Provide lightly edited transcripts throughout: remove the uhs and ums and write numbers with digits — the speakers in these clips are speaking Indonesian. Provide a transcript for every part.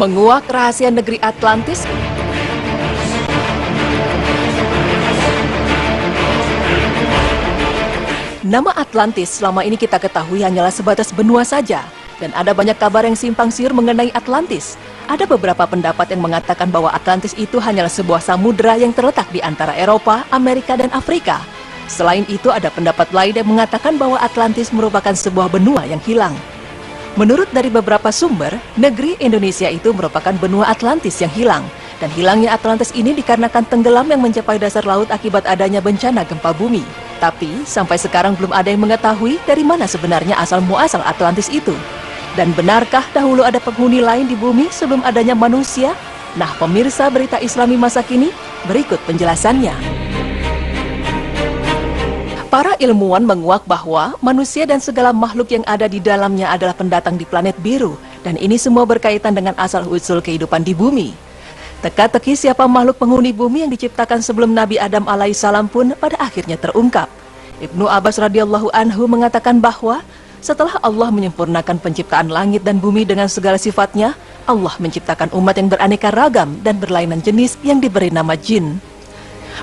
Menguak rahasia negeri Atlantis. Nama Atlantis selama ini kita ketahui hanyalah sebatas benua saja. Dan ada banyak kabar yang simpang siur mengenai Atlantis. Ada beberapa pendapat yang mengatakan bahwa Atlantis itu hanyalah sebuah samudera yang terletak di antara Eropa, Amerika, dan Afrika. Selain itu ada pendapat lain yang mengatakan bahwa Atlantis merupakan sebuah benua yang hilang. Menurut dari beberapa sumber, negeri Indonesia itu merupakan benua Atlantis yang hilang. Dan hilangnya Atlantis ini dikarenakan tenggelam yang mencapai dasar laut akibat adanya bencana gempa bumi. Tapi, sampai sekarang belum ada yang mengetahui dari mana sebenarnya asal-muasal Atlantis itu. Dan benarkah dahulu ada penghuni lain di bumi sebelum adanya manusia? Nah, pemirsa berita Islami masa kini, berikut penjelasannya. Para ilmuwan menguak bahwa manusia dan segala makhluk yang ada di dalamnya adalah pendatang di planet biru. Dan ini semua berkaitan dengan asal-usul kehidupan di bumi. Teka-teki siapa makhluk penghuni bumi yang diciptakan sebelum Nabi Adam alaihissalam pun pada akhirnya terungkap. Ibnu Abbas radhiyallahu anhu mengatakan bahwa setelah Allah menyempurnakan penciptaan langit dan bumi dengan segala sifatnya, Allah menciptakan umat yang beraneka ragam dan berlainan jenis yang diberi nama jin.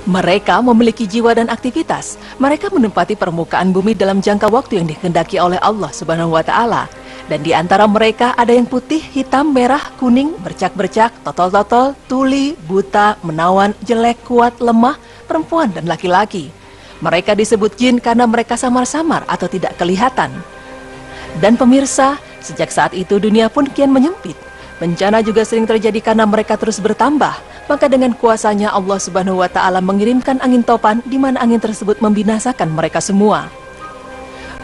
Mereka memiliki jiwa dan aktivitas. Mereka menempati permukaan bumi dalam jangka waktu yang dikehendaki oleh Allah Subhanahu wa Ta'ala. Dan di antara mereka ada yang putih, hitam, merah, kuning, bercak-bercak, totol-totol, tuli, buta, menawan, jelek, kuat, lemah, perempuan, dan laki-laki. Mereka disebut jin karena mereka samar-samar atau tidak kelihatan. Dan pemirsa, sejak saat itu dunia pun kian menyempit. Bencana juga sering terjadi karena mereka terus bertambah. Maka dengan kuasanya Allah Subhanahu wa Ta'ala mengirimkan angin topan di mana angin tersebut membinasakan mereka semua.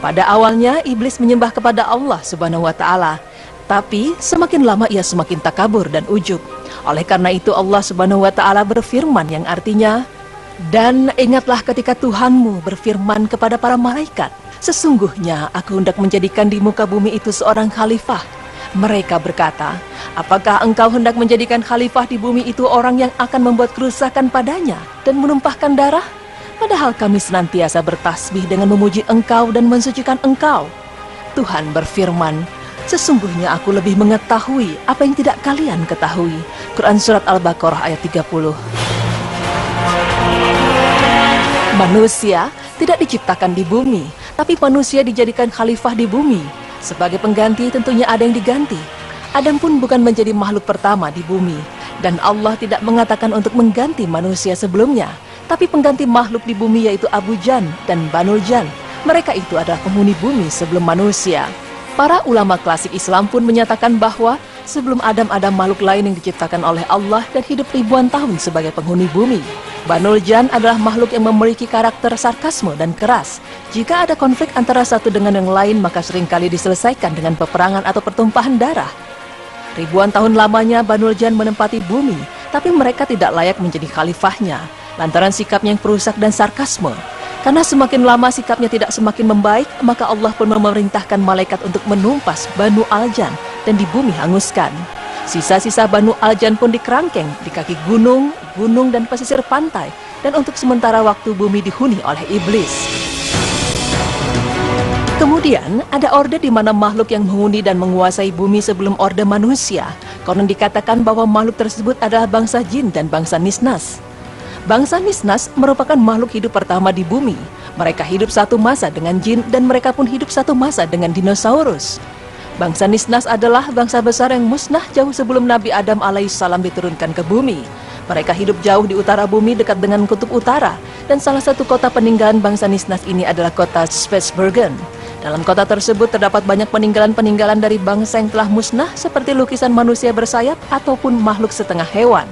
Pada awalnya iblis menyembah kepada Allah Subhanahu wa Ta'ala, tapi semakin lama ia semakin takabur dan ujub. Oleh karena itu Allah Subhanahu wa Ta'ala berfirman yang artinya, "Dan ingatlah ketika Tuhanmu berfirman kepada para malaikat, sesungguhnya aku hendak menjadikan di muka bumi itu seorang khalifah." Mereka berkata, "Apakah engkau hendak menjadikan khalifah di bumi itu orang yang akan membuat kerusakan padanya dan menumpahkan darah? Padahal kami senantiasa bertasbih dengan memuji engkau dan mensucikan engkau." Tuhan berfirman, "Sesungguhnya aku lebih mengetahui apa yang tidak kalian ketahui." Quran Surat Al-Baqarah ayat 30. Manusia tidak diciptakan di bumi, tapi manusia dijadikan khalifah di bumi. Sebagai pengganti tentunya ada yang diganti. Adam pun bukan menjadi makhluk pertama di bumi. Dan Allah tidak mengatakan untuk mengganti manusia sebelumnya. Tapi pengganti makhluk di bumi yaitu Abu Jan dan Banul Jan. Mereka itu adalah penghuni bumi sebelum manusia. Para ulama klasik Islam pun menyatakan bahwa sebelum Adam ada makhluk lain yang diciptakan oleh Allah dan hidup ribuan tahun sebagai penghuni bumi. Banul Jan adalah makhluk yang memiliki karakter sarkasme dan keras. Jika ada konflik antara satu dengan yang lain, maka seringkali diselesaikan dengan peperangan atau pertumpahan darah. Ribuan tahun lamanya Banul Jan menempati bumi, tapi mereka tidak layak menjadi khalifahnya lantaran sikapnya yang perusak dan sarkasme. Karena semakin lama sikapnya tidak semakin membaik, maka Allah pun memerintahkan malaikat untuk menumpas Banu Al-Jan dan di bumi hanguskan. Sisa-sisa Banu Al-Jan pun dikerangkeng di kaki gunung, dan pesisir pantai, dan untuk sementara waktu bumi dihuni oleh iblis. Kemudian ada orde di mana makhluk yang menghuni dan menguasai bumi sebelum orde manusia. Konon dikatakan bahwa makhluk tersebut adalah bangsa jin dan bangsa Nisnas. Bangsa Nisnas merupakan makhluk hidup pertama di bumi. Mereka hidup satu masa dengan jin dan mereka pun hidup satu masa dengan dinosaurus. Bangsa Nisnas adalah bangsa besar yang musnah jauh sebelum Nabi Adam alaihissalam diturunkan ke bumi. Mereka hidup jauh di utara bumi dekat dengan kutub utara. Dan salah satu kota peninggalan bangsa Nisnas ini adalah kota Spitsbergen. Dalam kota tersebut terdapat banyak peninggalan-peninggalan dari bangsa yang telah musnah seperti lukisan manusia bersayap ataupun makhluk setengah hewan.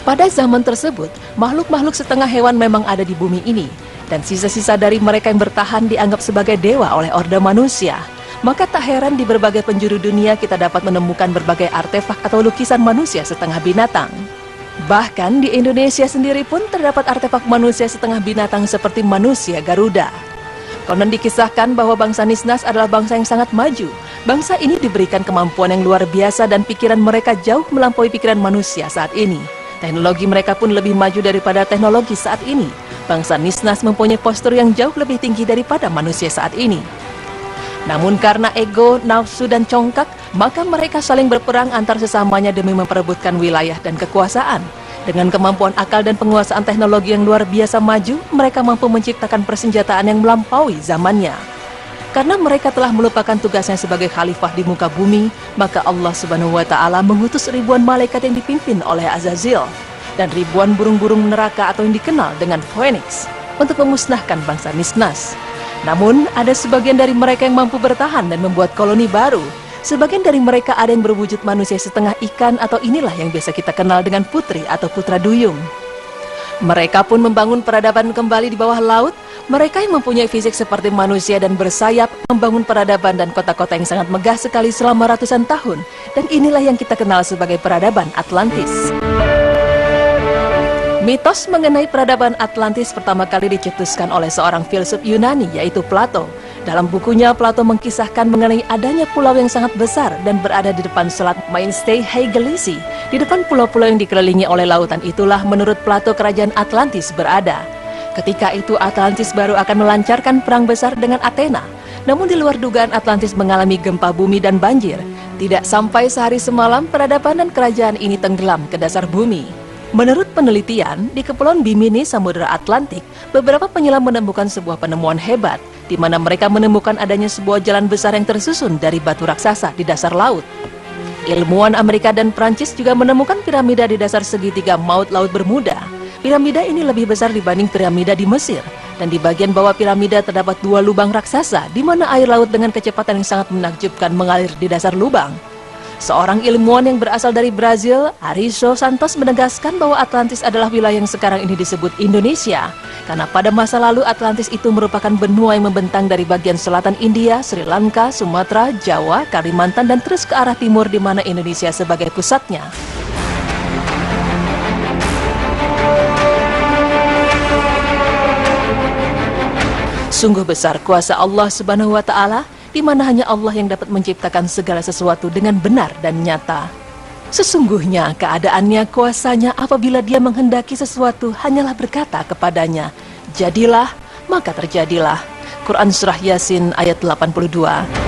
Pada zaman tersebut, makhluk-makhluk setengah hewan memang ada di bumi ini, dan sisa-sisa dari mereka yang bertahan dianggap sebagai dewa oleh orde manusia. Maka tak heran di berbagai penjuru dunia kita dapat menemukan berbagai artefak atau lukisan manusia setengah binatang. Bahkan di Indonesia sendiri pun terdapat artefak manusia setengah binatang seperti manusia Garuda. Konon dikisahkan bahwa bangsa Nisnas adalah bangsa yang sangat maju. Bangsa ini diberikan kemampuan yang luar biasa dan pikiran mereka jauh melampaui pikiran manusia saat ini. Teknologi mereka pun lebih maju daripada teknologi saat ini. Bangsa Nisnas mempunyai postur yang jauh lebih tinggi daripada manusia saat ini. Namun karena ego, nafsu, dan congkak, maka mereka saling berperang antar sesamanya demi memperebutkan wilayah dan kekuasaan. Dengan kemampuan akal dan penguasaan teknologi yang luar biasa maju, mereka mampu menciptakan persenjataan yang melampaui zamannya. Karena mereka telah melupakan tugasnya sebagai khalifah di muka bumi, maka Allah Subhanahu wa Ta'ala mengutus ribuan malaikat yang dipimpin oleh Azazil dan ribuan burung-burung neraka atau yang dikenal dengan Phoenix untuk memusnahkan bangsa Nisnas. Namun, ada sebagian dari mereka yang mampu bertahan dan membuat koloni baru. Sebagian dari mereka ada yang berwujud manusia setengah ikan atau inilah yang biasa kita kenal dengan putri atau putra duyung. Mereka pun membangun peradaban kembali di bawah laut. Mereka yang mempunyai fisik seperti manusia dan bersayap membangun peradaban dan kota-kota yang sangat megah sekali selama ratusan tahun. Dan inilah yang kita kenal sebagai peradaban Atlantis. Mitos mengenai peradaban Atlantis pertama kali dicetuskan oleh seorang filsuf Yunani yaitu Plato. Dalam bukunya, Plato mengkisahkan mengenai adanya pulau yang sangat besar dan berada di depan selat Mainstay Hegelisi. Di depan pulau-pulau yang dikelilingi oleh lautan itulah menurut Plato kerajaan Atlantis berada. Ketika itu Atlantis baru akan melancarkan perang besar dengan Athena. Namun di luar dugaan Atlantis mengalami gempa bumi dan banjir. Tidak sampai sehari semalam peradaban dan kerajaan ini tenggelam ke dasar bumi. Menurut penelitian, di Kepulauan Bimini, Samudra Atlantik, beberapa penyelam menemukan sebuah penemuan hebat, di mana mereka menemukan adanya sebuah jalan besar yang tersusun dari batu raksasa di dasar laut. Ilmuwan Amerika dan Prancis juga menemukan piramida di dasar segitiga Maut Laut Bermuda. Piramida ini lebih besar dibanding piramida di Mesir, dan di bagian bawah piramida terdapat dua lubang raksasa, di mana air laut dengan kecepatan yang sangat menakjubkan mengalir di dasar lubang. Seorang ilmuwan yang berasal dari Brazil, Arizo Santos menegaskan bahwa Atlantis adalah wilayah yang sekarang ini disebut Indonesia. Karena pada masa lalu Atlantis itu merupakan benua yang membentang dari bagian selatan India, Sri Lanka, Sumatera, Jawa, Kalimantan, dan terus ke arah timur di mana Indonesia sebagai pusatnya. Sungguh besar kuasa Allah Subhanahu wa Ta'ala, di mana hanya Allah yang dapat menciptakan segala sesuatu dengan benar dan nyata. Sesungguhnya keadaannya, kuasanya apabila dia menghendaki sesuatu hanyalah berkata kepadanya, jadilah, maka terjadilah. Quran Surah Yasin ayat 82.